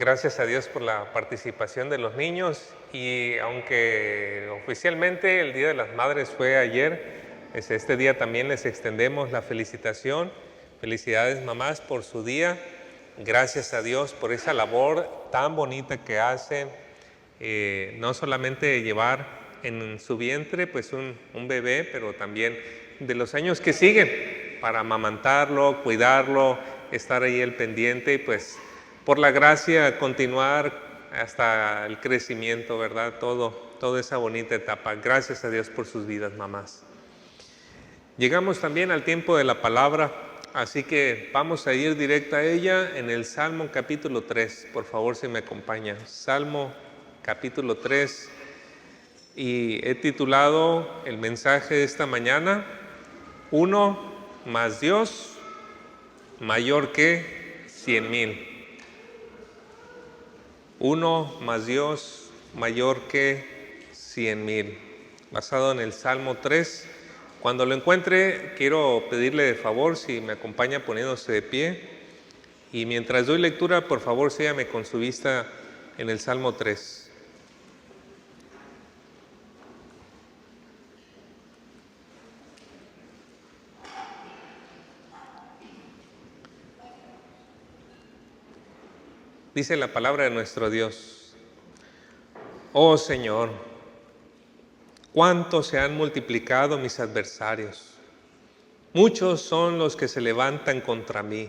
Gracias a Dios por la participación de los niños y aunque oficialmente el Día de las Madres fue ayer, este día también les extendemos la felicitación. Felicidades mamás por su día. Gracias a Dios por esa labor tan bonita que hacen, no solamente llevar en su vientre pues un bebé, pero también de los años que siguen para amamantarlo, cuidarlo, estar ahí el pendiente y pues por la gracia continuar hasta el crecimiento, ¿verdad? Toda esa bonita etapa. Gracias a Dios por sus vidas, mamás. Llegamos también al tiempo de la palabra, así que vamos a ir directo a ella en el Salmo capítulo 3. Por favor, si me acompaña. Salmo capítulo 3. Y he titulado el mensaje de esta mañana, Uno más Dios, mayor que 100,000. Uno más Dios, mayor que 100,000. Basado en el Salmo 3. Cuando lo encuentre, quiero pedirle de favor si me acompaña poniéndose de pie. Y mientras doy lectura, por favor, sígame con su vista en el Salmo 3. Dice la palabra de nuestro Dios: Oh Señor, cuánto se han multiplicado mis adversarios. Muchos son los que se levantan contra mí.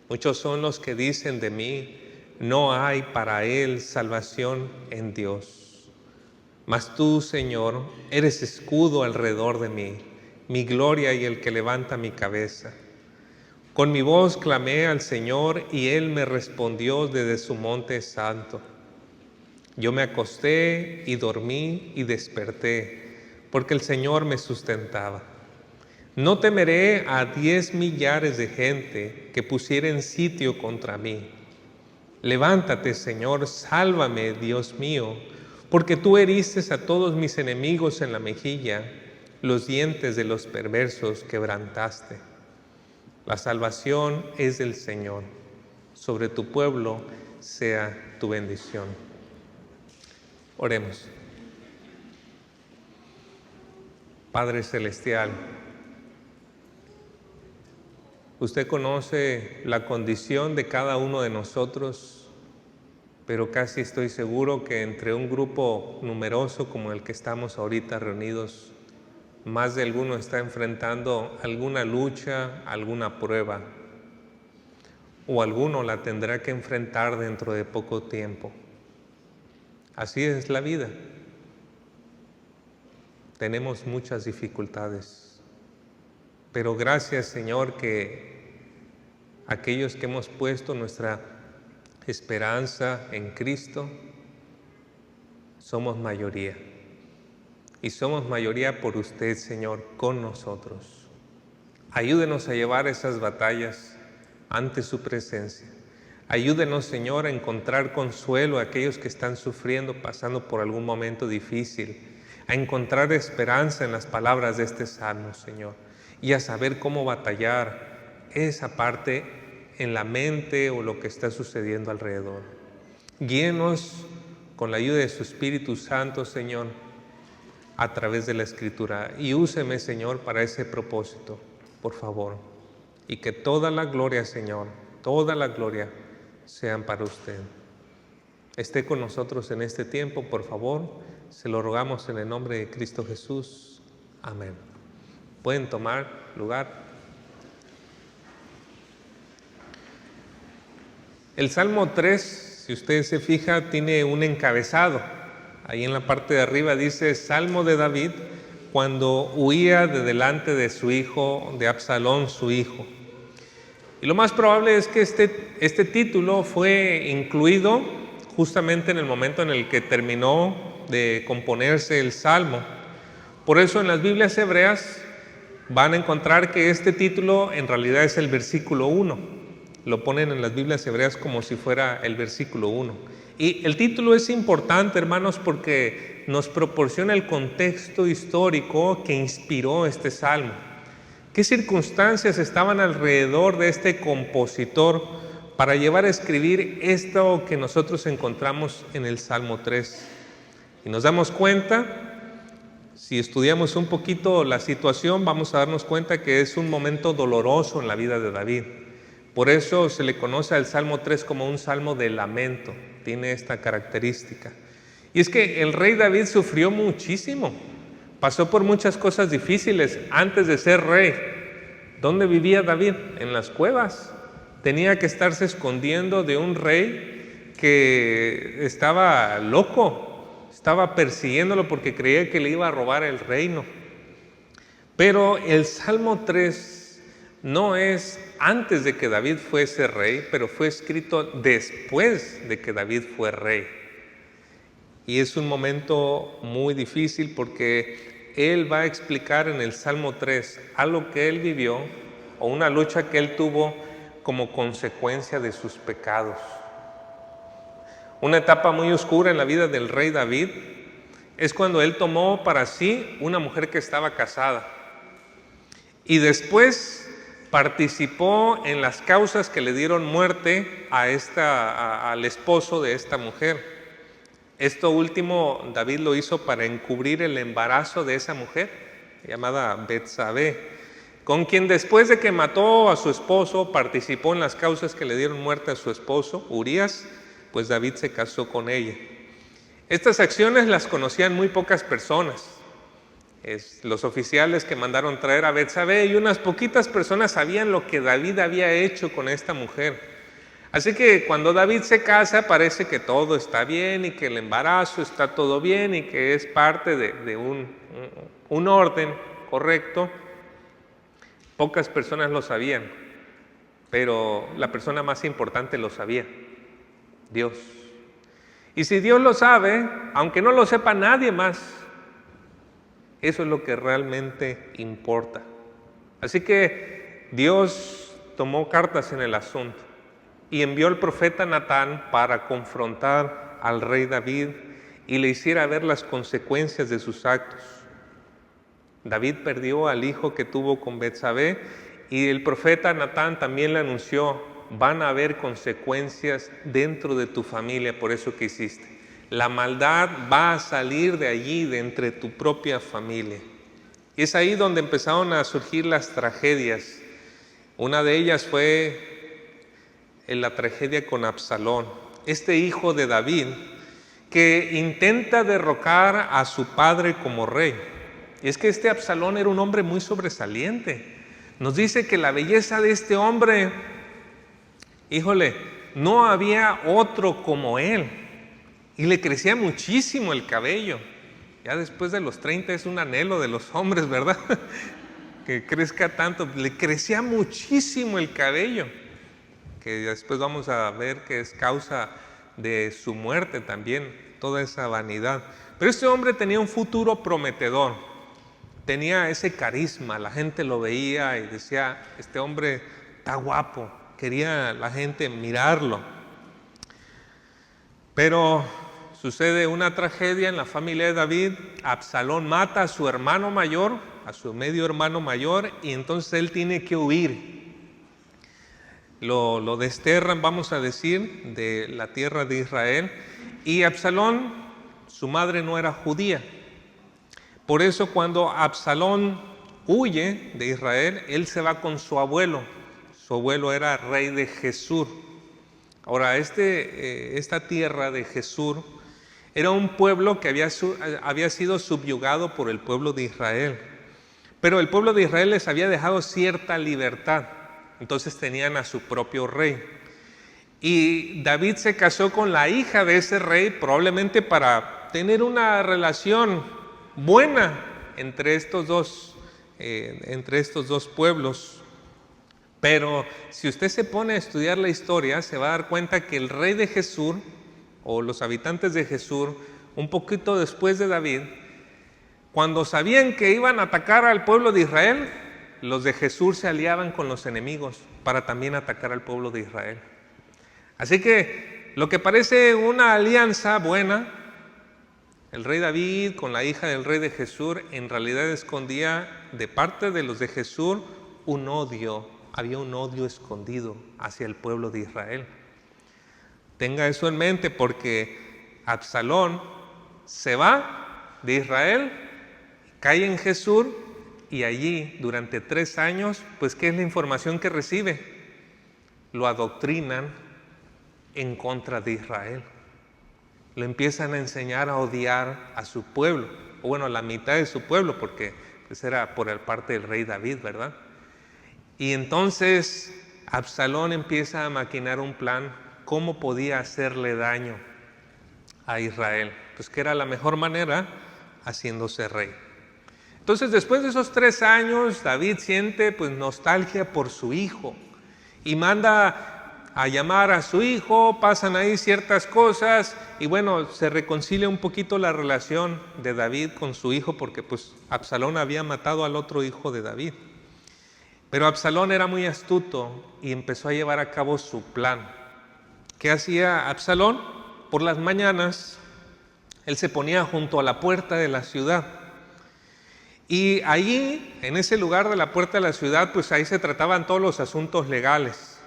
Muchos son los que dicen de mí, no hay para él salvación en Dios. Mas tú, Señor, eres escudo alrededor de mí, mi gloria y el que levanta mi cabeza. Con mi voz clamé al Señor y Él me respondió desde su monte santo. Yo me acosté y dormí y desperté, porque el Señor me sustentaba. No temeré a 10 millares de gente que pusieren sitio contra mí. Levántate, Señor, sálvame, Dios mío, porque tú heriste a todos mis enemigos en la mejilla, los dientes de los perversos quebrantaste. La salvación es del Señor, sobre tu pueblo sea tu bendición. Oremos. Padre Celestial, usted conoce la condición de cada uno de nosotros, pero casi estoy seguro que entre un grupo numeroso como el que estamos ahorita reunidos, más de alguno está enfrentando alguna lucha, alguna prueba, o alguno la tendrá que enfrentar dentro de poco tiempo. Así es la vida. Tenemos muchas dificultades, pero gracias, Señor, que aquellos que hemos puesto nuestra esperanza en Cristo, somos mayoría. Y somos mayoría por usted, Señor, con nosotros. Ayúdenos a llevar esas batallas ante su presencia. Ayúdenos, Señor, a encontrar consuelo a aquellos que están sufriendo, pasando por algún momento difícil, a encontrar esperanza en las palabras de este salmo, Señor, y a saber cómo batallar esa parte en la mente o lo que está sucediendo alrededor. Guíenos con la ayuda de su Espíritu Santo, Señor, a través de la Escritura, y úseme, Señor, para ese propósito, por favor, y que toda la gloria, Señor, toda la gloria sean para usted. Esté con nosotros en este tiempo, por favor, se lo rogamos en el nombre de Cristo Jesús. Amén. Pueden tomar lugar. El Salmo 3, si usted se fija, tiene un encabezado. Ahí en la parte de arriba dice, Salmo de David, cuando huía de delante de su hijo, de Absalón, su hijo. Y lo más probable es que este título fue incluido justamente en el momento en el que terminó de componerse el Salmo. Por eso en las Biblias hebreas van a encontrar que este título en realidad es el versículo 1. Lo ponen en las Biblias hebreas como si fuera el versículo 1. Y el título es importante, hermanos, porque nos proporciona el contexto histórico que inspiró este salmo. ¿Qué circunstancias estaban alrededor de este compositor para llevar a escribir esto que nosotros encontramos en el Salmo 3. Y nos damos cuenta, si estudiamos un poquito la situación, vamos a darnos cuenta que es un momento doloroso en la vida de David. Por eso se le conoce al Salmo 3 como un salmo de lamento, tiene esta característica. Y es que el rey David sufrió muchísimo, pasó por muchas cosas difíciles antes de ser rey. ¿Dónde vivía David? En las cuevas. Tenía que estarse escondiendo de un rey que estaba loco, estaba persiguiéndolo porque creía que le iba a robar el reino. Pero el Salmo 3 no es antes de que David fuese rey, pero fue escrito después de que David fue rey. Y es un momento muy difícil porque él va a explicar en el Salmo 3 algo que él vivió o una lucha que él tuvo como consecuencia de sus pecados. Una etapa muy oscura en la vida del rey David es cuando él tomó para sí una mujer que estaba casada y después participó en las causas que le dieron muerte al esposo de esta mujer. Esto último David lo hizo para encubrir el embarazo de esa mujer, llamada Betsabé, con quien después de que mató a su esposo, participó en las causas que le dieron muerte a su esposo, Urías, pues David se casó con ella. Estas acciones las conocían muy pocas personas. Los oficiales que mandaron traer a Betsabé y unas poquitas personas sabían lo que David había hecho con esta mujer. Así que cuando David se casa parece que todo está bien y que el embarazo está todo bien y que es parte de un orden correcto. Pocas personas lo sabían, pero la persona más importante lo sabía, Dios. Y si Dios lo sabe, aunque no lo sepa nadie más, eso es lo que realmente importa. Así que Dios tomó cartas en el asunto y envió al profeta Natán para confrontar al rey David y le hiciera ver las consecuencias de sus actos. David perdió al hijo que tuvo con Betsabé y el profeta Natán también le anunció: van a haber consecuencias dentro de tu familia por eso que hiciste. La maldad va a salir de allí, de entre tu propia familia. Y es ahí donde empezaron a surgir las tragedias. Una de ellas fue la tragedia con Absalón, este hijo de David que intenta derrocar a su padre como rey. Y es que este Absalón era un hombre muy sobresaliente. Nos dice que la belleza de este hombre, híjole, no había otro como él. Y le crecía muchísimo el cabello. Ya después de los 30 es un anhelo de los hombres, ¿verdad? Que crezca tanto. Le crecía muchísimo el cabello, que después vamos a ver que es causa de su muerte también, toda esa vanidad. Pero este hombre tenía un futuro prometedor. Tenía ese carisma, la gente lo veía y decía: este hombre está guapo. Quería la gente mirarlo. Pero sucede una tragedia en la familia de David. Absalón mata a su hermano mayor, a su medio hermano mayor, y entonces él tiene que huir. Lo desterran, vamos a decir, de la tierra de Israel. Y Absalón, su madre no era judía. Por eso cuando Absalón huye de Israel, él se va con su abuelo. Su abuelo era rey de Gesur. Ahora, esta tierra de Gesur era un pueblo que había sido subyugado por el pueblo de Israel. Pero el pueblo de Israel les había dejado cierta libertad. Entonces tenían a su propio rey. Y David se casó con la hija de ese rey, probablemente para tener una relación buena entre estos dos pueblos. Pero si usted se pone a estudiar la historia, se va a dar cuenta que el rey de Gesur, o los habitantes de Gesur, un poquito después de David, cuando sabían que iban a atacar al pueblo de Israel, los de Gesur se aliaban con los enemigos para también atacar al pueblo de Israel. Así que lo que parece una alianza buena, el rey David con la hija del rey de Gesur, en realidad escondía de parte de los de Gesur un odio había un odio escondido hacia el pueblo de Israel. Tenga eso en mente, porque Absalón se va de Israel, cae en Jesús, y allí durante 3 años, pues ¿qué es la información que recibe? Lo adoctrinan en contra de Israel. Lo empiezan a enseñar a odiar a su pueblo, o bueno, a la mitad de su pueblo, porque pues era por parte del rey David, ¿verdad? Y entonces Absalón empieza a maquinar un plan, cómo podía hacerle daño a Israel. Pues que era la mejor manera, haciéndose rey. Entonces, después de esos 3 años, David siente pues nostalgia por su hijo y manda a llamar a su hijo, pasan ahí ciertas cosas y bueno, se reconcilia un poquito la relación de David con su hijo, porque pues Absalón había matado al otro hijo de David. Pero Absalón era muy astuto y empezó a llevar a cabo su plan. ¿Qué hacía Absalón? Por las mañanas, él se ponía junto a la puerta de la ciudad. Y allí, en ese lugar de la puerta de la ciudad, pues ahí se trataban todos los asuntos legales.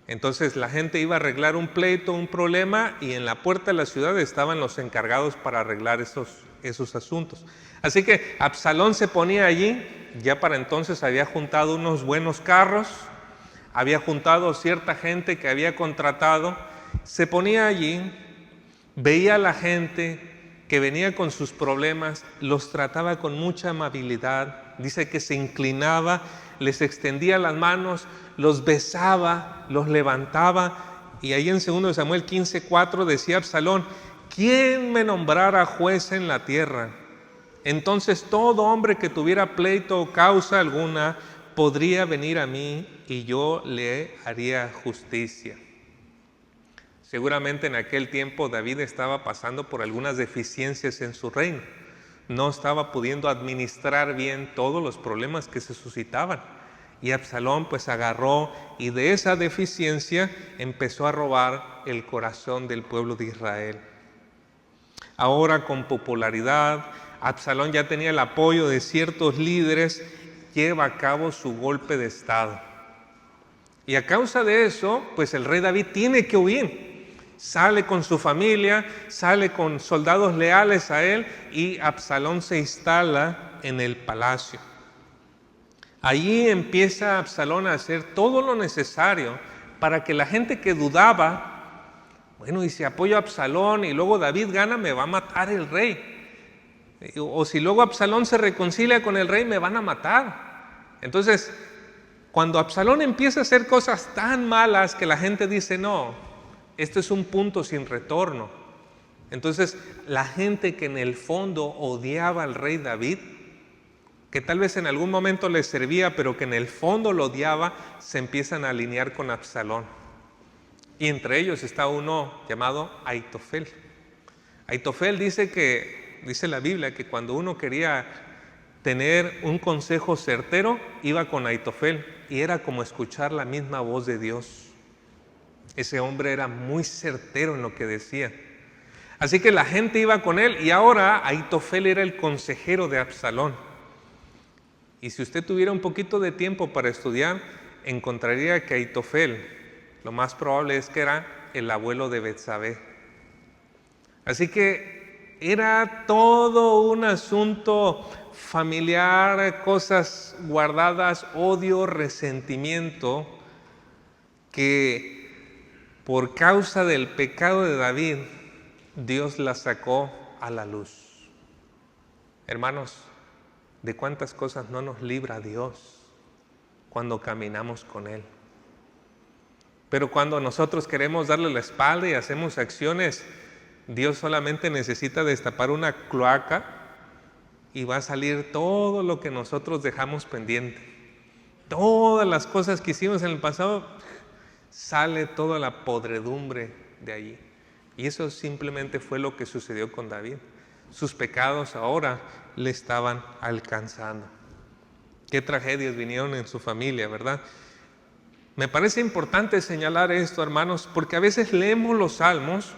Entonces la gente iba a arreglar un pleito, un problema, y en la puerta de la ciudad estaban los encargados para arreglar esos asuntos. Así que Absalón se ponía allí, ya para entonces había juntado unos buenos carros, había juntado cierta gente que había contratado, se ponía allí, veía a la gente que venía con sus problemas, los trataba con mucha amabilidad, dice que se inclinaba, les extendía las manos, los besaba, los levantaba, y ahí en 2 Samuel 15:4 decía Absalón: ¿quién me nombrara juez en la tierra? Entonces todo hombre que tuviera pleito o causa alguna podría venir a mí y yo le haría justicia. Seguramente en aquel tiempo David estaba pasando por algunas deficiencias en su reino. No estaba pudiendo administrar bien todos los problemas que se suscitaban. Y Absalón pues agarró y de esa deficiencia empezó a robar el corazón del pueblo de Israel. Ahora, con popularidad, Absalón ya tenía el apoyo de ciertos líderes, lleva a cabo su golpe de estado. Y a causa de eso, pues el rey David tiene que huir. Sale con su familia, sale con soldados leales a él, y Absalón se instala en el palacio. Allí empieza Absalón a hacer todo lo necesario para que la gente que dudaba, bueno, y si apoyo a Absalón y luego David gana, me va a matar el rey. O si luego Absalón se reconcilia con el rey, me van a matar. Entonces, cuando Absalón empieza a hacer cosas tan malas que la gente dice, no, esto es un punto sin retorno. Entonces, la gente que en el fondo odiaba al rey David, que tal vez en algún momento le servía, pero que en el fondo lo odiaba, se empiezan a alinear con Absalón. Y entre ellos está uno llamado Aitofel. Aitofel dice la Biblia, que cuando uno quería tener un consejo certero, iba con Aitofel, y era como escuchar la misma voz de Dios. Ese hombre era muy certero en lo que decía. Así que la gente iba con él, y ahora Aitofel era el consejero de Absalón. Y si usted tuviera un poquito de tiempo para estudiar, encontraría que Aitofel, lo más probable es que era el abuelo de Betsabé. Así que era todo un asunto familiar, cosas guardadas, odio, resentimiento, que por causa del pecado de David, Dios la sacó a la luz. Hermanos, ¿de cuántas cosas no nos libra Dios cuando caminamos con Él? Pero cuando nosotros queremos darle la espalda y hacemos acciones, Dios solamente necesita destapar una cloaca y va a salir todo lo que nosotros dejamos pendiente. Todas las cosas que hicimos en el pasado, sale toda la podredumbre de allí. Y eso simplemente fue lo que sucedió con David. Sus pecados ahora le estaban alcanzando. Qué tragedias vinieron en su familia, ¿verdad? Me parece importante señalar esto, hermanos, porque a veces leemos los salmos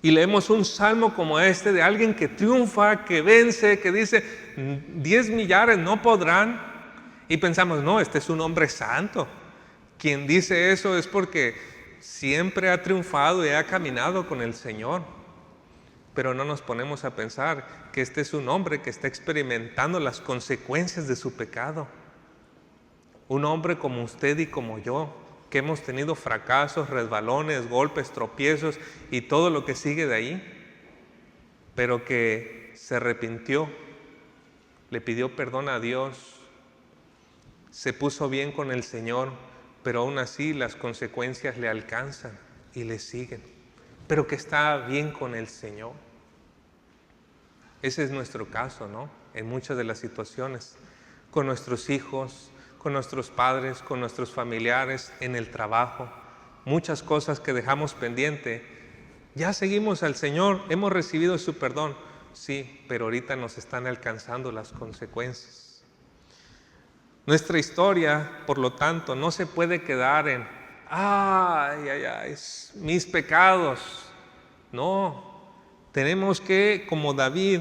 y leemos un salmo como este de alguien que triunfa, que vence, que dice 10 millares no podrán, Y pensamos, no, este es un hombre santo. Quien dice eso es porque siempre ha triunfado y ha caminado con el Señor. Pero no nos ponemos a pensar que este es un hombre que está experimentando las consecuencias de su pecado. Un hombre como usted y como yo, que hemos tenido fracasos, resbalones, golpes, tropiezos y todo lo que sigue de ahí, pero que se arrepintió, le pidió perdón a Dios, se puso bien con el Señor, pero aún así las consecuencias le alcanzan y le siguen, pero que está bien con el Señor. Ese es nuestro caso, ¿no? En muchas de las situaciones, con nuestros hijos, con nuestros padres, con nuestros familiares, en el trabajo, muchas cosas que dejamos pendiente. Ya seguimos al Señor, hemos recibido su perdón, sí, pero ahorita nos están alcanzando las consecuencias. Nuestra historia, por lo tanto, no se puede quedar en, mis pecados. No, tenemos que, como David,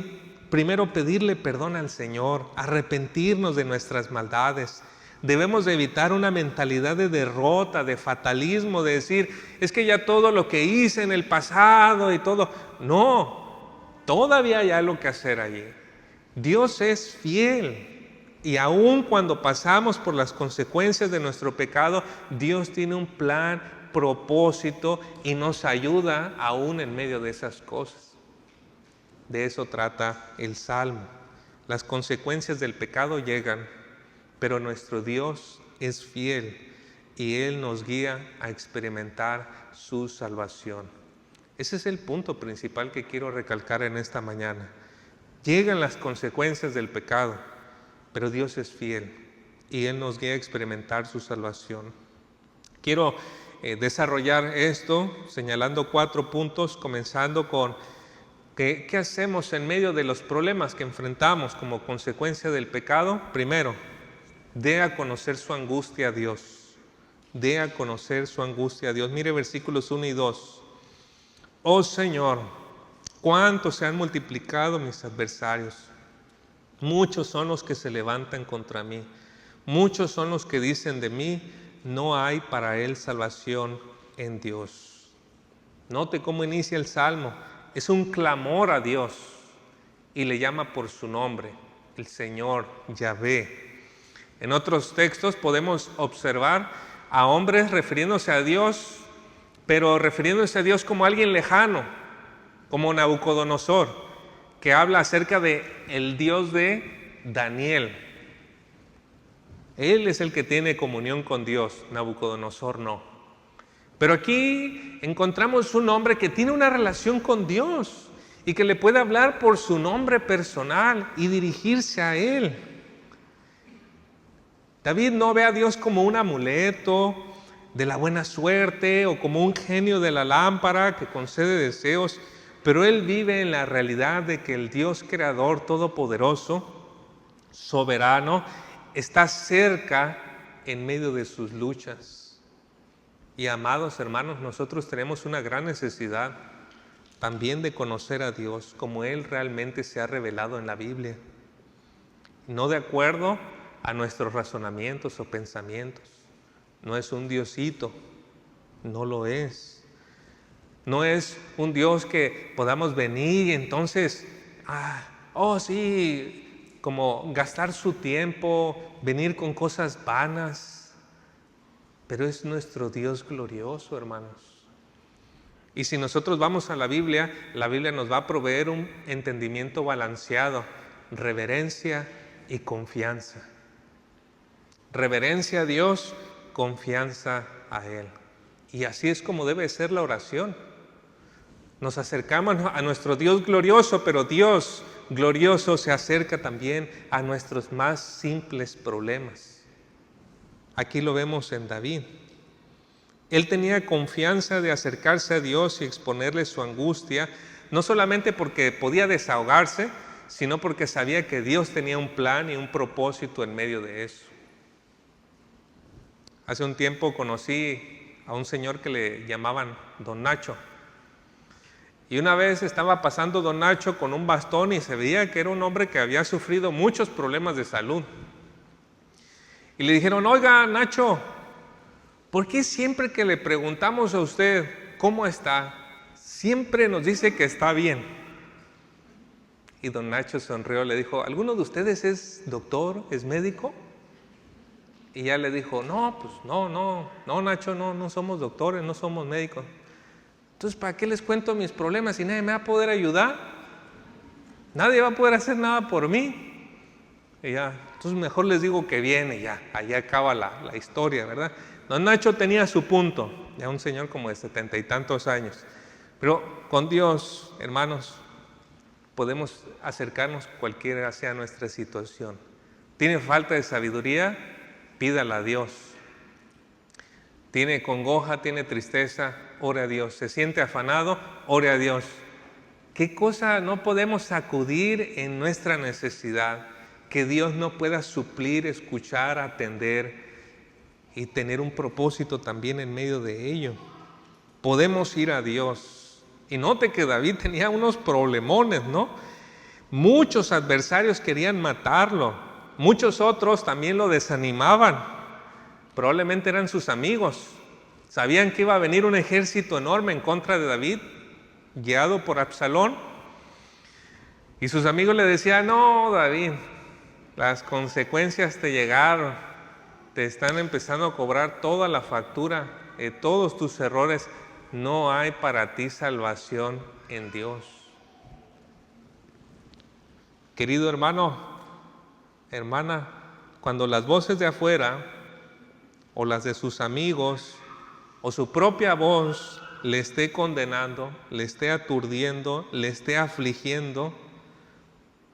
primero pedirle perdón al Señor, arrepentirnos de nuestras maldades. Debemos de evitar una mentalidad de derrota, de fatalismo, de decir, es que ya todo lo que hice en el pasado y todo. No, todavía hay algo que hacer allí. Dios es fiel. Y aun cuando pasamos por las consecuencias de nuestro pecado, Dios tiene un plan, propósito y nos ayuda aún en medio de esas cosas. De eso trata el Salmo. Las consecuencias del pecado llegan, pero nuestro Dios es fiel y Él nos guía a experimentar su salvación. Ese es el punto principal que quiero recalcar en esta mañana. Llegan las consecuencias del pecado, pero Dios es fiel y Él nos guía a experimentar su salvación. Quiero desarrollar esto señalando 4 puntos, comenzando con ¿qué hacemos en medio de los problemas que enfrentamos como consecuencia del pecado? Primero, dé a conocer su angustia a Dios. Dé a conocer su angustia a Dios. Mire versículos 1 y 2. Oh Señor, cuánto se han multiplicado mis adversarios. Muchos son los que se levantan contra mí. Muchos son los que dicen de mí, no hay para él salvación en Dios. Note cómo inicia el Salmo. Es un clamor a Dios y le llama por su nombre, el Señor, Yahvé. En otros textos podemos observar a hombres refiriéndose a Dios, pero refiriéndose a Dios como alguien lejano, como Nabucodonosor, que habla acerca de el Dios de Daniel. Él es el que tiene comunión con Dios, Nabucodonosor no. Pero aquí encontramos un hombre que tiene una relación con Dios y que le puede hablar por su nombre personal y dirigirse a Él. David no ve a Dios como un amuleto de la buena suerte o como un genio de la lámpara que concede deseos, pero él vive en la realidad de que el Dios creador todopoderoso, soberano, está cerca en medio de sus luchas. Y amados hermanos, nosotros tenemos una gran necesidad también de conocer a Dios como Él realmente se ha revelado en la Biblia. No de acuerdo a nuestros razonamientos o pensamientos. No es un diosito, no lo es. No es un Dios que podamos venir y entonces, como gastar su tiempo, venir con cosas vanas. Pero es nuestro Dios glorioso, hermanos. Y si nosotros vamos a la Biblia nos va a proveer un entendimiento balanceado, reverencia y confianza. Reverencia a Dios, confianza a Él. Y así es como debe ser la oración. Nos acercamos a nuestro Dios glorioso, pero Dios glorioso se acerca también a nuestros más simples problemas. Aquí lo vemos en David. Él tenía confianza de acercarse a Dios y exponerle su angustia, no solamente porque podía desahogarse, sino porque sabía que Dios tenía un plan y un propósito en medio de eso. Hace un tiempo conocí a un señor que le llamaban Don Nacho. Y una vez estaba pasando Don Nacho con un bastón y se veía que era un hombre que había sufrido muchos problemas de salud. Y le dijeron, oiga, Nacho, ¿por qué siempre que le preguntamos a usted cómo está, siempre nos dice que está bien? Y don Nacho sonrió, le dijo, ¿alguno de ustedes es doctor, es médico? Y ya le dijo, no, pues no, Nacho, no somos doctores, no somos médicos. Entonces, ¿para qué les cuento mis problemas si nadie me va a poder ayudar? Nadie va a poder hacer nada por mí. Y ya, entonces mejor les digo que viene y ya, allá acaba la historia, ¿verdad? Don Nacho tenía su punto, ya un señor como de 70 y tantos años. Pero con Dios, hermanos, podemos acercarnos cualquiera sea nuestra situación. ¿Tiene falta de sabiduría? Pídala a Dios. ¿Tiene congoja, tiene tristeza? Ore a Dios. ¿Se siente afanado? Ore a Dios. ¿Qué cosa no podemos acudir en nuestra necesidad que Dios no pueda suplir, escuchar, atender y tener un propósito también en medio de ello? Podemos ir a Dios. Y note que David tenía unos problemones, ¿no? Muchos adversarios querían matarlo. Muchos otros también lo desanimaban. Probablemente eran sus amigos. Sabían que iba a venir un ejército enorme en contra de David, guiado por Absalón. Y sus amigos le decían, no, David, las consecuencias te llegaron. Te están empezando a cobrar toda la factura de todos tus errores. No hay para ti salvación en Dios. Querido hermano, hermana, cuando las voces de afuera o las de sus amigos o su propia voz le esté condenando, le esté aturdiendo, le esté afligiendo,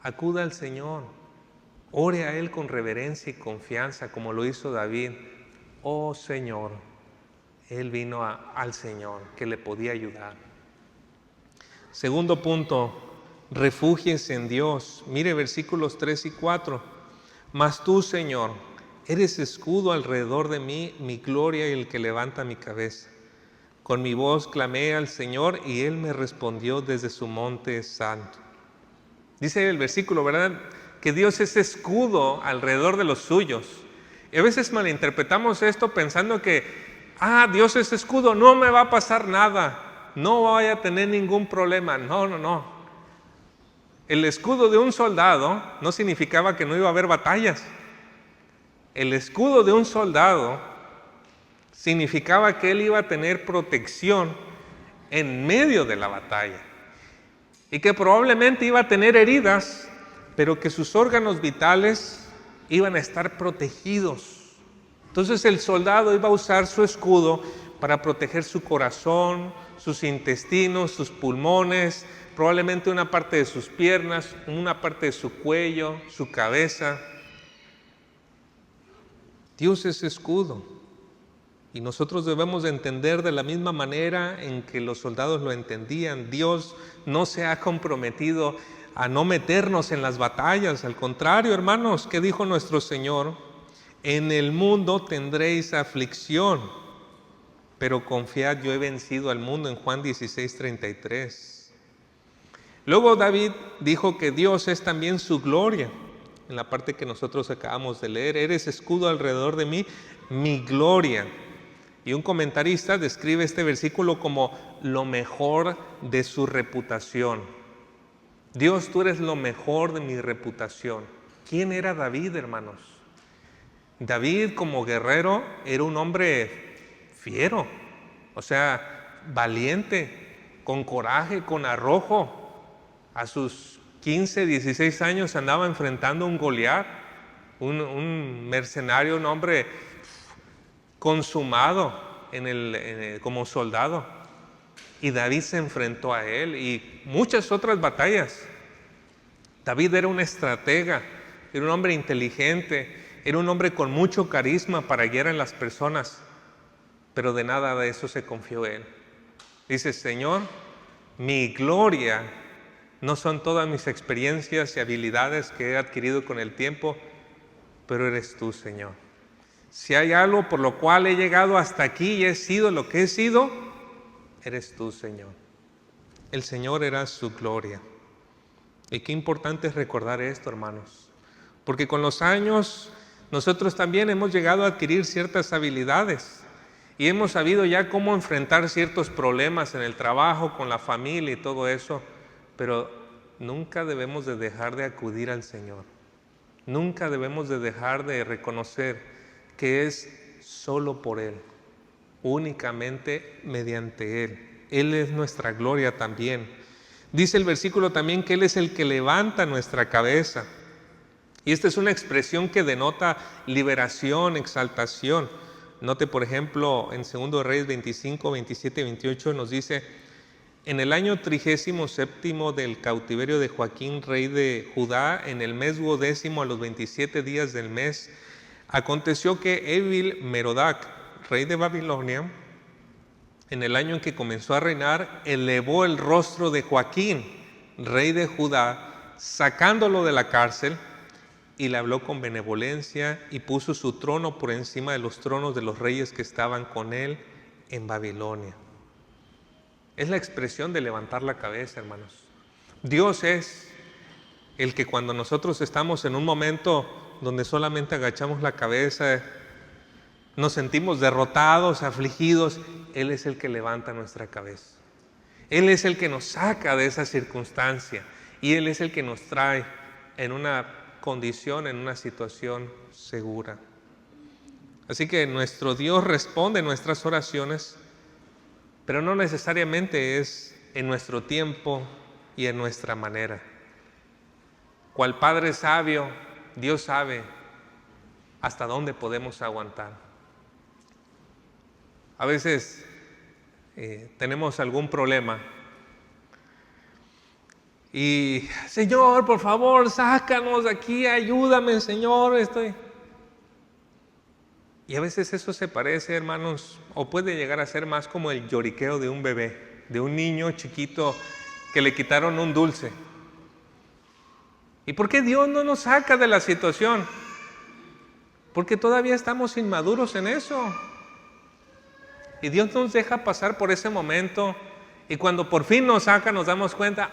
acuda al Señor, ore a Él con reverencia y confianza como lo hizo David. Oh Señor, él vino al Señor que le podía ayudar. Segundo punto, refúgiese en Dios. Mire versículos 3 y 4. Mas tú, Señor, eres escudo alrededor de mí, mi gloria y el que levanta mi cabeza. Con mi voz clamé al Señor y Él me respondió desde su monte santo. Dice el versículo, ¿verdad?, que Dios es escudo alrededor de los suyos. Y a veces malinterpretamos esto pensando que, Dios es escudo, no me va a pasar nada, no voy a tener ningún problema. No. El escudo de un soldado no significaba que no iba a haber batallas. El escudo de un soldado significaba que él iba a tener protección en medio de la batalla y que probablemente iba a tener heridas, pero que sus órganos vitales iban a estar protegidos. Entonces el soldado iba a usar su escudo para proteger su corazón, sus intestinos, sus pulmones, probablemente una parte de sus piernas, una parte de su cuello, su cabeza. Dios es escudo y nosotros debemos de entender de la misma manera en que los soldados lo entendían. Dios no se ha comprometido a no meternos en las batallas. Al contrario, hermanos, ¿qué dijo nuestro Señor? En el mundo tendréis aflicción, pero confiad, yo he vencido al mundo, en Juan 16:33. Luego David dijo que Dios es también su gloria, en la parte que nosotros acabamos de leer. Eres escudo alrededor de mí, mi gloria. Y un comentarista describe este versículo como lo mejor de su reputación. Dios, tú eres lo mejor de mi reputación. ¿Quién era David, hermanos? David, como guerrero, era un hombre fiero, o sea, valiente, con coraje, con arrojo. A sus 15, 16 años andaba enfrentando a un Goliat, un mercenario, un hombre consumado como soldado. Y David se enfrentó a él y muchas otras batallas. David era un estratega, era un hombre inteligente, era un hombre con mucho carisma para guiar a las personas, pero de nada de eso se confió él. Dice, Señor, mi gloria no son todas mis experiencias y habilidades que he adquirido con el tiempo, pero eres tú, Señor. Si hay algo por lo cual he llegado hasta aquí y he sido lo que he sido, eres tú, Señor. El Señor era su gloria. Y qué importante es recordar esto, hermanos, porque con los años nosotros también hemos llegado a adquirir ciertas habilidades y hemos sabido ya cómo enfrentar ciertos problemas en el trabajo, con la familia y todo eso, pero nunca debemos de dejar de acudir al Señor. Nunca debemos de dejar de reconocer que es solo por Él, únicamente mediante Él. Él es nuestra gloria también. Dice el versículo también que Él es el que levanta nuestra cabeza. Y esta es una expresión que denota liberación, exaltación. Note, por ejemplo, en 2 Reyes 25, 27 y 28 nos dice: en el año 37 del cautiverio de Joaquín, rey de Judá, en el mes 12, a los 27 días del mes, aconteció que Evil-Merodac, rey de Babilonia, en el año en que comenzó a reinar, elevó el rostro de Joaquín, rey de Judá, sacándolo de la cárcel, y le habló con benevolencia y puso su trono por encima de los tronos de los reyes que estaban con él en Babilonia. Es la expresión de levantar la cabeza, hermanos. Dios es el que cuando nosotros estamos en un momento donde solamente agachamos la cabeza, nos sentimos derrotados, afligidos, Él es el que levanta nuestra cabeza. Él es el que nos saca de esa circunstancia y Él es el que nos trae en una condición, en una situación segura. Así que nuestro Dios responde nuestras oraciones, pero no necesariamente es en nuestro tiempo y en nuestra manera. Cual Padre sabio, Dios sabe hasta dónde podemos aguantar. A veces tenemos algún problema y, Señor, por favor, sácanos de aquí, ayúdame, Señor, Y a veces eso se parece, hermanos, o puede llegar a ser más como el lloriqueo de un bebé, de un niño chiquito que le quitaron un dulce. ¿Y por qué Dios no nos saca de la situación? Porque todavía estamos inmaduros en eso. Y Dios nos deja pasar por ese momento, y cuando por fin nos saca, nos damos cuenta,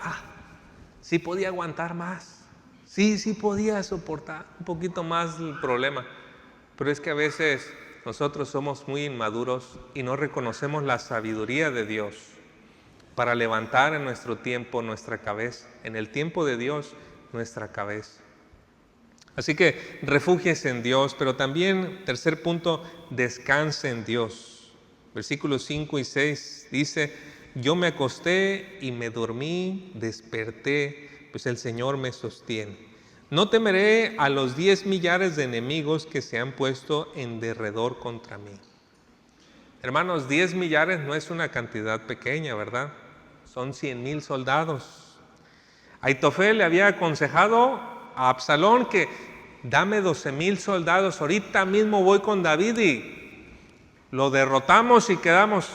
sí podía aguantar más, sí podía soportar un poquito más el problema. Pero es que a veces nosotros somos muy inmaduros y no reconocemos la sabiduría de Dios para levantar en nuestro tiempo nuestra cabeza, en el tiempo de Dios nuestra cabeza. Así que refúgiese en Dios, pero también, tercer punto, descanse en Dios. Versículos 5 y 6 dice: yo me acosté y me dormí, desperté, pues el Señor me sostiene. No temeré a los 10 millares de enemigos que se han puesto en derredor contra mí. Hermanos, 10 millares no es una cantidad pequeña, ¿verdad? Son 100,000 soldados. Ahitofel le había aconsejado a Absalón que dame 12,000 soldados, ahorita mismo voy con David y lo derrotamos y quedamos.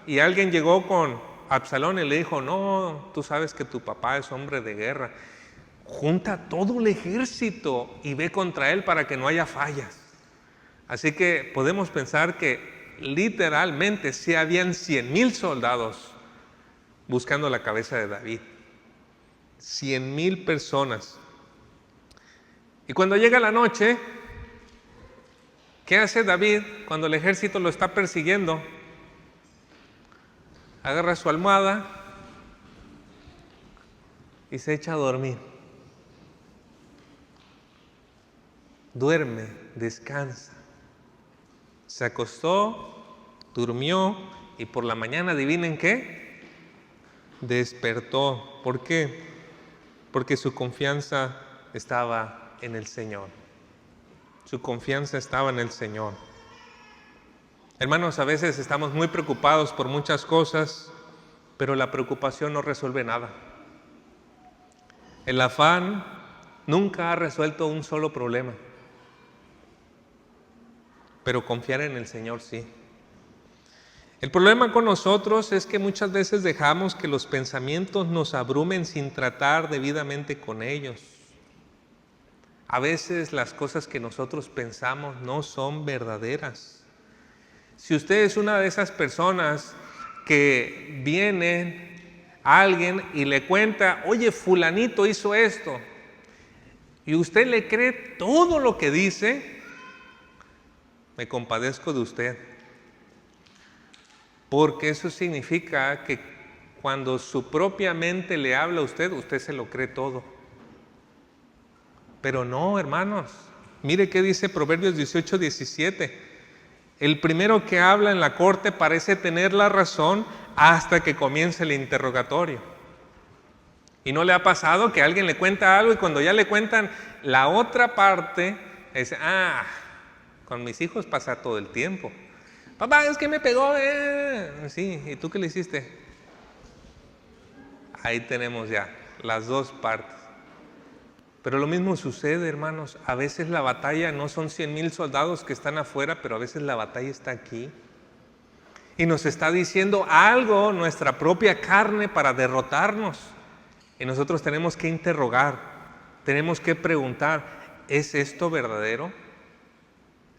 Y alguien llegó con Absalón y le dijo: no, tú sabes que tu papá es hombre de guerra, junta todo el ejército y ve contra él para que no haya fallas. Así que podemos pensar que literalmente sí habían 100,000 soldados buscando la cabeza de David. 100,000 personas. Y cuando llega la noche, ¿qué hace David cuando el ejército lo está persiguiendo? Agarra su almohada y se echa a dormir. Duerme, descansa. Se acostó, durmió y por la mañana, ¿adivinen qué? Despertó. ¿Por qué? Porque su confianza estaba en el Señor. Su confianza estaba en el Señor. Hermanos, a veces estamos muy preocupados por muchas cosas, pero la preocupación no resuelve nada. El afán nunca ha resuelto un solo problema, pero confiar en el Señor sí. El problema con nosotros es que muchas veces dejamos que los pensamientos nos abrumen sin tratar debidamente con ellos. A veces las cosas que nosotros pensamos no son verdaderas. Si usted es una de esas personas que viene a alguien y le cuenta: oye, fulanito hizo esto, y usted le cree todo lo que dice, me compadezco de usted. Porque eso significa que cuando su propia mente le habla a usted, usted se lo cree todo. Pero no, hermanos. Mire qué dice Proverbios 18:17. El primero que habla en la corte parece tener la razón hasta que comience el interrogatorio. ¿Y no le ha pasado que alguien le cuenta algo y cuando ya le cuentan la otra parte, dice, con mis hijos pasa todo el tiempo. Papá, es que me pegó. Sí, ¿y tú qué le hiciste? Ahí tenemos ya las dos partes. Pero lo mismo sucede, hermanos. A veces la batalla no son 100,000 soldados que están afuera, pero a veces la batalla está aquí. Y nos está diciendo algo nuestra propia carne para derrotarnos. Y nosotros tenemos que interrogar, tenemos que preguntar, ¿es esto verdadero?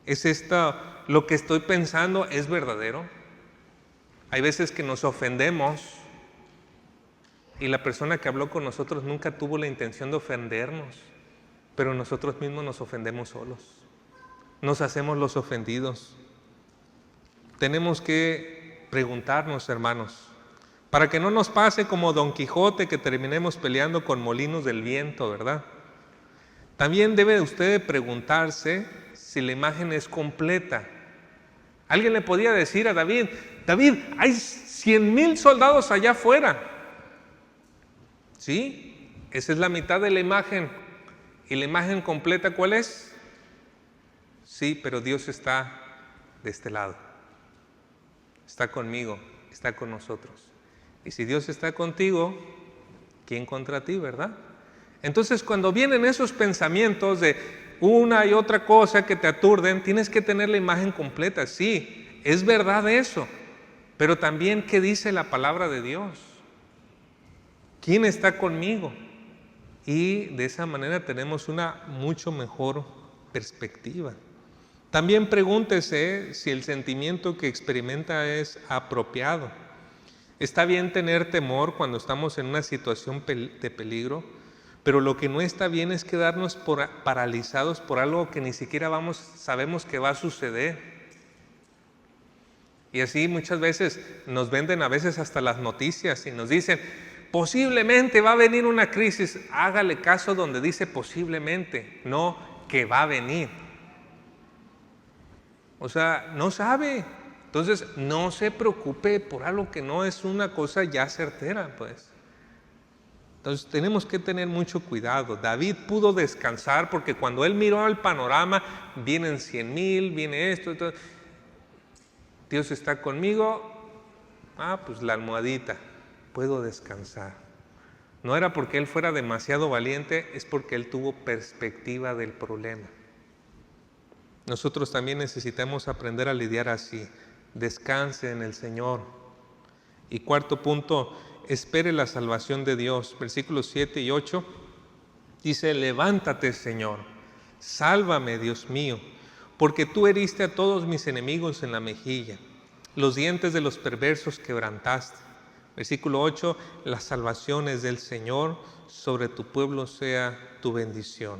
¿Es esto lo que estoy pensando es verdadero? Hay veces que nos ofendemos y la persona que habló con nosotros nunca tuvo la intención de ofendernos, pero nosotros mismos nos ofendemos solos, nos hacemos los ofendidos. Tenemos que preguntarnos, hermanos, para que no nos pase como Don Quijote, que terminemos peleando con molinos del viento, ¿verdad? También debe usted preguntarse si la imagen es completa. Alguien le podía decir a David, hay 100,000 soldados allá afuera. ¿Sí? Esa es la mitad de la imagen. ¿Y la imagen completa cuál es? Sí, pero Dios está de este lado. Está conmigo, está con nosotros. Y si Dios está contigo, ¿quién contra ti, verdad? Entonces, cuando vienen esos pensamientos de una y otra cosa que te aturden, tienes que tener la imagen completa. Sí, es verdad eso, pero también, ¿qué dice la palabra de Dios? ¿Quién está conmigo? Y de esa manera tenemos una mucho mejor perspectiva. También pregúntese si el sentimiento que experimenta es apropiado. Está bien tener temor cuando estamos en una situación de peligro, pero lo que no está bien es quedarnos paralizados por algo que ni siquiera sabemos que va a suceder. Y así muchas veces nos venden a veces hasta las noticias y nos dicen, posiblemente va a venir una crisis. Hágale caso donde dice posiblemente, no que va a venir. O sea, no sabe. Entonces, no se preocupe por algo que no es una cosa ya certera, pues. Entonces, tenemos que tener mucho cuidado. David pudo descansar porque cuando él miró el panorama, vienen 100,000, viene esto, Dios está conmigo, pues la almohadita, puedo descansar. No era porque él fuera demasiado valiente, es porque él tuvo perspectiva del problema. Nosotros también necesitamos aprender a lidiar así. Descanse en el Señor. Y cuarto punto, espere la salvación de Dios. Versículos 7 y 8 dice, levántate, Señor, sálvame, Dios mío, porque tú heriste a todos mis enemigos en la mejilla, los dientes de los perversos quebrantaste. Versículo 8, la salvación es del Señor, sobre tu pueblo sea tu bendición.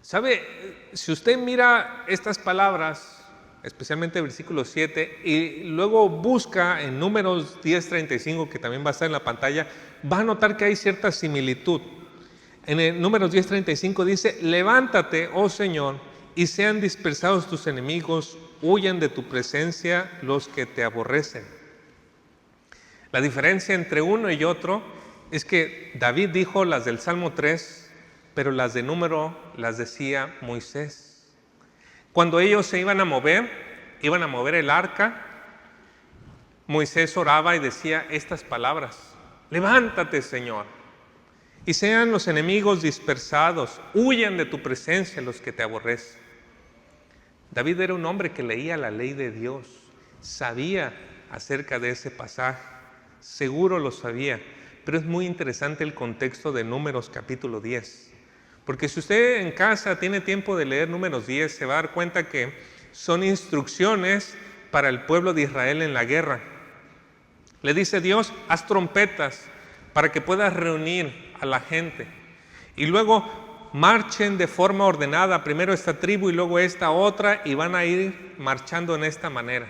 ¿Sabe? Si usted mira estas palabras, especialmente el versículo 7, y luego busca en Números 10:35, que también va a estar en la pantalla, va a notar que hay cierta similitud. En el Números 10:35 dice, levántate, oh Señor, y sean dispersados tus enemigos, huyan de tu presencia los que te aborrecen. La diferencia entre uno y otro es que David dijo las del Salmo 3, pero las de Número las decía Moisés. Cuando ellos se iban a mover el arca, Moisés oraba y decía estas palabras, levántate, Señor, y sean los enemigos dispersados, huyan de tu presencia los que te aborrecen. David era un hombre que leía la ley de Dios, sabía acerca de ese pasaje, seguro lo sabía, pero es muy interesante el contexto de Números capítulo 10. Porque si usted en casa tiene tiempo de leer Números 10, se va a dar cuenta que son instrucciones para el pueblo de Israel en la guerra. Le dice Dios, haz trompetas para que puedas reunir a la gente. Y luego marchen de forma ordenada, primero esta tribu y luego esta otra, y van a ir marchando en esta manera.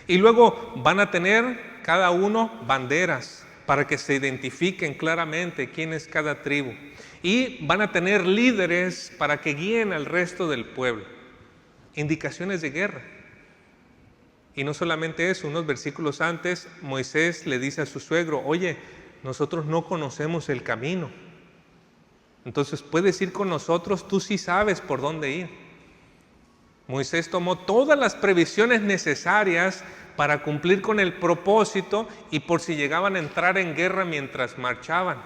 Y luego van a tener cada uno banderas para que se identifiquen claramente quién es cada tribu. Y van a tener líderes para que guíen al resto del pueblo. Indicaciones de guerra. Y no solamente eso, unos versículos antes, Moisés le dice a su suegro, oye, nosotros no conocemos el camino. Entonces puedes ir con nosotros, tú sí sabes por dónde ir. Moisés tomó todas las previsiones necesarias para cumplir con el propósito y por si llegaban a entrar en guerra mientras marchaban.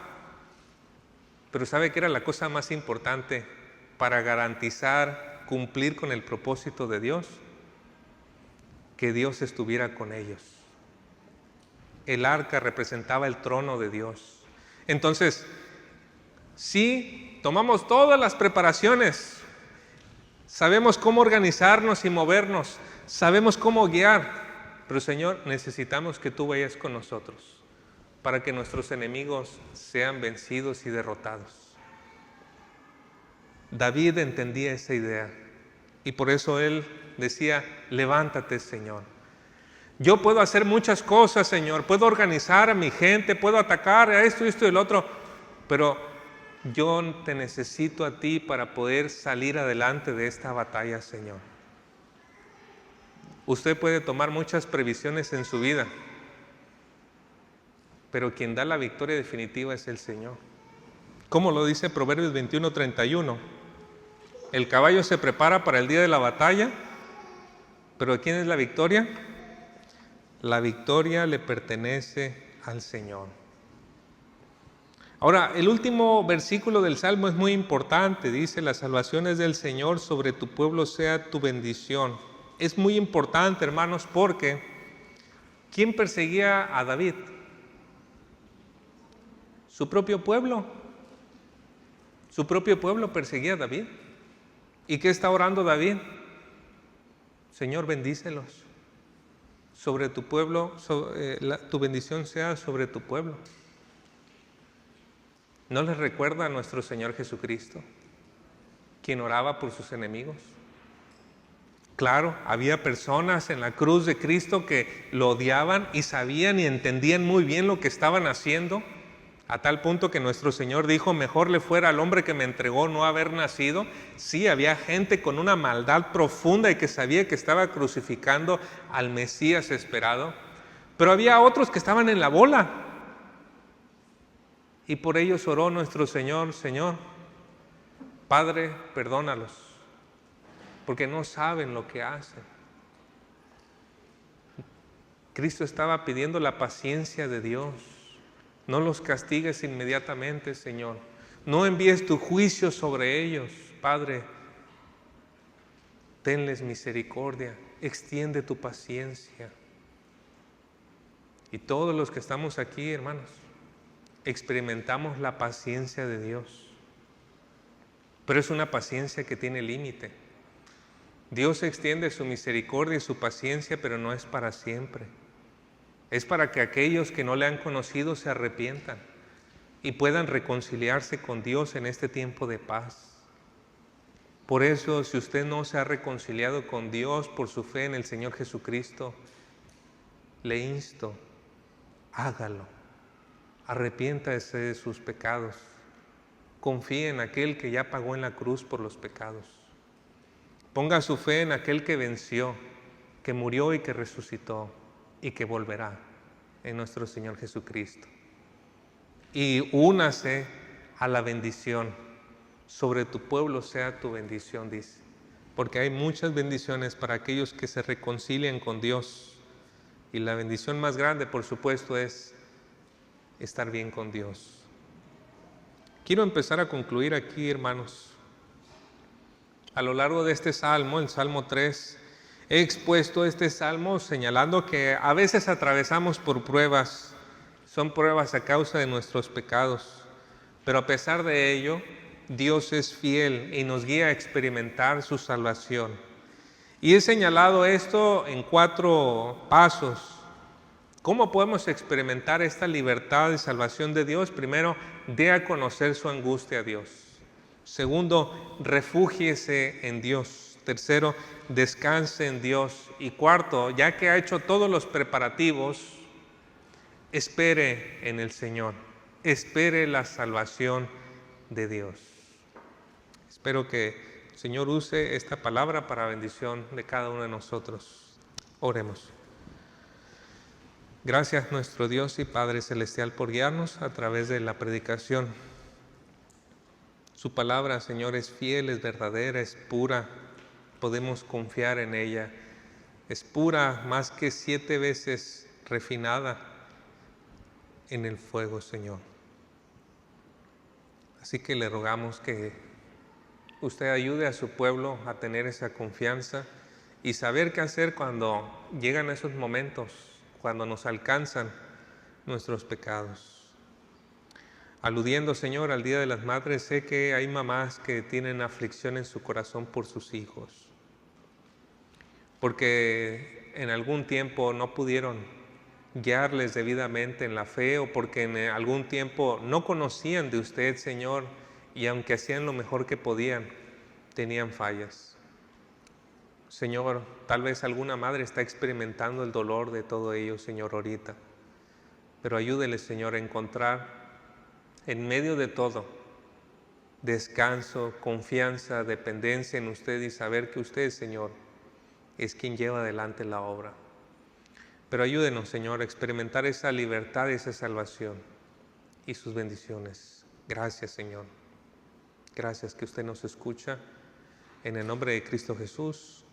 Pero ¿sabe qué era la cosa más importante para garantizar cumplir con el propósito de Dios? Que Dios estuviera con ellos. El arca representaba el trono de Dios. Entonces, sí, tomamos todas las preparaciones, sabemos cómo organizarnos y movernos, sabemos cómo guiar, pero Señor, necesitamos que tú vayas con nosotros para que nuestros enemigos sean vencidos y derrotados. David entendía esa idea y por eso él decía, levántate, Señor. Yo puedo hacer muchas cosas, Señor, puedo organizar a mi gente, puedo atacar a esto y el otro, pero yo te necesito a ti para poder salir adelante de esta batalla, Señor. Usted puede tomar muchas previsiones en su vida, pero quien da la victoria definitiva es el Señor. ¿Cómo lo dice Proverbios 21:31? El caballo se prepara para el día de la batalla, pero ¿de quién es la victoria? La victoria le pertenece al Señor. Ahora, el último versículo del Salmo es muy importante. Dice, la salvación es del Señor, sobre tu pueblo sea tu bendición. Es muy importante, hermanos, porque ¿quién perseguía a David? Su propio pueblo. Su propio pueblo perseguía a David. ¿Y qué está orando David? Señor, bendícelos. Sobre tu pueblo, tu bendición sea sobre tu pueblo. ¿No les recuerda a nuestro Señor Jesucristo, quien oraba por sus enemigos? Claro, había personas en la cruz de Cristo que lo odiaban y sabían y entendían muy bien lo que estaban haciendo, a tal punto que nuestro Señor dijo, mejor le fuera al hombre que me entregó no haber nacido. Sí, había gente con una maldad profunda y que sabía que estaba crucificando al Mesías esperado, pero había otros que estaban en la bola. Y por ellos oró nuestro Señor, Señor, Padre, perdónalos, porque no saben lo que hacen. Cristo estaba pidiendo la paciencia de Dios. No los castigues inmediatamente, Señor. No envíes tu juicio sobre ellos, Padre. Tenles misericordia, extiende tu paciencia. Y todos los que estamos aquí, hermanos, experimentamos la paciencia de Dios, pero es una paciencia que tiene límite. Dios extiende su misericordia y su paciencia, pero no es para siempre. Es para que aquellos que no le han conocido se arrepientan y puedan reconciliarse con Dios en este tiempo de paz. Por eso, si usted no se ha reconciliado con Dios por su fe en el Señor Jesucristo, le insto, hágalo. Arrepiéntase de sus pecados. Confíe en aquel que ya pagó en la cruz por los pecados. Ponga su fe en aquel que venció, que murió y que resucitó y que volverá, en nuestro Señor Jesucristo. Y únase a la bendición. Sobre tu pueblo sea tu bendición, dice. Porque hay muchas bendiciones para aquellos que se reconcilian con Dios. Y la bendición más grande, por supuesto, es estar bien con Dios. Quiero empezar a concluir aquí, hermanos. A lo largo de este salmo, el Salmo 3, he expuesto este salmo señalando que a veces atravesamos por pruebas. Son pruebas a causa de nuestros pecados. Pero a pesar de ello, Dios es fiel y nos guía a experimentar su salvación. Y he señalado esto en 4 pasos. ¿Cómo podemos experimentar esta libertad y salvación de Dios? Primero, dé a conocer su angustia a Dios. Segundo, refúgiese en Dios. Tercero, descanse en Dios. Y cuarto, ya que ha hecho todos los preparativos, espere en el Señor. Espere la salvación de Dios. Espero que el Señor use esta palabra para bendición de cada uno de nosotros. Oremos. Gracias nuestro Dios y Padre Celestial por guiarnos a través de la predicación. Su palabra, Señor, es fiel, es verdadera, es pura. Podemos confiar en ella. Es pura, más que 7 veces refinada en el fuego, Señor. Así que le rogamos que usted ayude a su pueblo a tener esa confianza y saber qué hacer cuando llegan esos momentos, cuando nos alcanzan nuestros pecados. Aludiendo, Señor, al Día de las Madres, sé que hay mamás que tienen aflicción en su corazón por sus hijos, porque en algún tiempo no pudieron guiarles debidamente en la fe, o porque en algún tiempo no conocían de usted, Señor, y aunque hacían lo mejor que podían, tenían fallas. Señor, tal vez alguna madre está experimentando el dolor de todo ello, Señor, ahorita, pero ayúdele, Señor, a encontrar en medio de todo descanso, confianza, dependencia en usted y saber que usted, Señor, es quien lleva adelante la obra. Pero ayúdenos, Señor, a experimentar esa libertad, esa salvación y sus bendiciones. Gracias, Señor. Gracias que usted nos escucha. En el nombre de Cristo Jesús.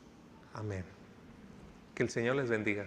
Amén. Que el Señor les bendiga.